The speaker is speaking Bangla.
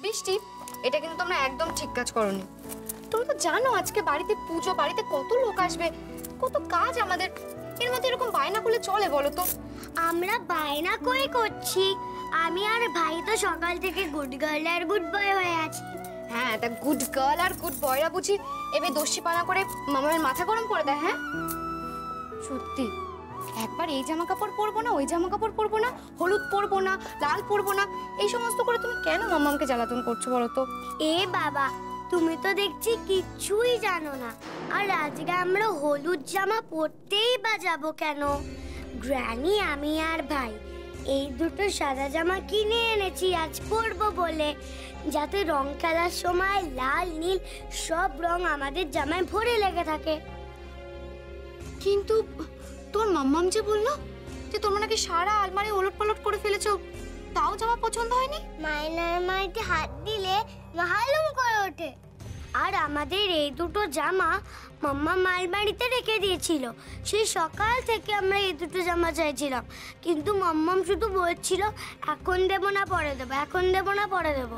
বৃষ্টি, এটা কিন্তু তোমরা একদম ঠিক কাজ করোনি। তোমরা তো জানো আজকে বাড়িতে পুজো, বাড়িতে কত লোক আসবে, কত কাজ আমাদের, এর মধ্যে এরকম বায়না করলে চলে বলো তো? আমরা বায়না করে করছি, আমি আর ভাই তো সকাল থেকে গুড গার্ল আর গুড বয় হয়ে আছি। হ্যাঁ, তা গুড গার্ল আর গুড বয়রা বুঝি এবার দোষীপানা করে মামার মাথা গরম করে দেয়? হ্যাঁ সত্যি, একবার এই জামা কাপড় পরবো না, ওই জামা কাপড় পরবো না, হলুদ পরবো না, লাল পরবো না, এই সমস্ত করে তুমি কেন মামাকে জ্বালাতন করছো বলো তো? এ বাবা, তুমি তো দেখছি কিচ্ছুই জানো না। আর আজকে আমরা হলুদ জামা পরতেই বা যাবো কেন? গ্র্যানি, আমি আর ভাই এই দুটো সাদা জামা কিনে এনেছি আজ পরবো বলে, যাতে রং খেলার সময় লাল নীল সব রং আমাদের জামায় ভরে লেগে থাকে। কিন্তু তোর মাম্মাম যে বললো যে তোমরা নাকি সারা আলমারি ওলট পালট করে ফেলেছো, তাও জামা পছন্দ হয়নি? মাইনার মাইতে হাত দিলে মাহালুম করে ওঠে। আর আমাদের এই দুটো জামা মাম্মা মালবাড়িতে রেখে দিয়েছিল, সেই সকাল থেকে আমরা এই দুটো জামা চাইছিলাম, কিন্তু মাম্মাম শুধু বলছিল এখন দেবো না পরে দেবো, এখন দেবো না পরে দেবো।